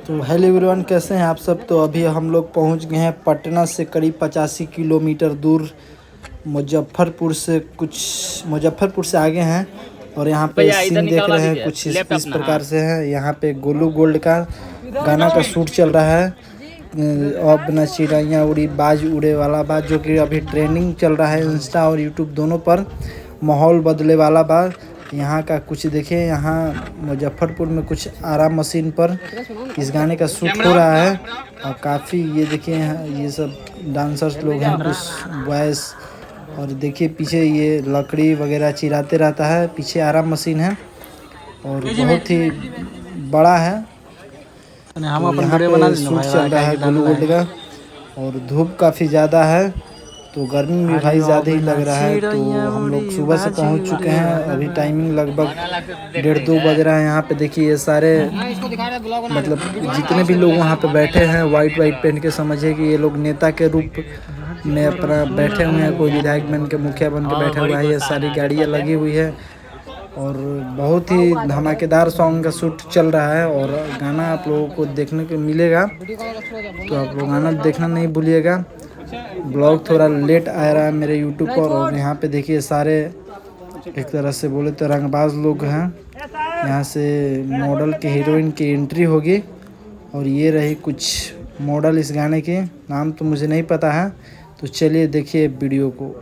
तो hello everyone, कैसे हैं आप सब। तो अभी हम लोग पहुंच गए हैं पटना से करीब 85 किलोमीटर दूर मुजफ्फरपुर से आगे हैं। और यहाँ पे सीन देख रहे हैं कुछ इस प्रकार से है। यहाँ पे गोलू गोल्ड का गाना का शूट चल रहा है। अब न चिड़ैया उड़ी बाज उड़े वाला बात, जो कि अभी ट्रेंडिंग चल रहा है इंस्टा और यूट्यूब दोनों पर। माहौल बदले वाला बात यहाँ का कुछ देखिए। यहाँ मुजफ्फरपुर में कुछ आराम मशीन पर इस गाने का शूट हो रहा है। और काफ़ी ये देखिए ये सब डांसर्स लोग हैं, कुछ बॉयज़। और देखिए पीछे ये लकड़ी वगैरह चिराते रहता है। पीछे आराम मशीन है और बहुत ही बड़ा है। तो यहाँ पे शूट चल रहा है गोलू गोल्ड का। और धूप काफ़ी ज़्यादा है तो गर्मी भी भाई ज़्यादा ही लग रहा है। तो हम लोग सुबह से पहुंच चुके हैं। अभी टाइमिंग लगभग 1:30-2 बज रहा है। यहाँ पे देखिए ये सारे मतलब जितने भी लोग वहाँ पे बैठे हैं वाइट पहन के, समझिए कि ये लोग नेता के रूप में अपना बैठे हुए हैं। कोई विधायक बन के, मुखिया बन के बैठा हुआ है। ये सारी गाड़ियाँ लगी हुई है और बहुत ही धमाकेदार सॉन्ग का शूट चल रहा है। और गाना आप लोगों को देखने को मिलेगा, तो आप लोग गाना देखना नहीं भूलिएगा। ब्लॉग थोड़ा लेट आ रहा है मेरे यूट्यूब पर। और यहाँ पे देखिए सारे एक तरह से बोले तो रंगबाज लोग हैं। यहाँ से मॉडल के हीरोइन की एंट्री होगी। और ये रही कुछ मॉडल इस गाने के नाम तो मुझे नहीं पता है। तो चलिए देखिए वीडियो को।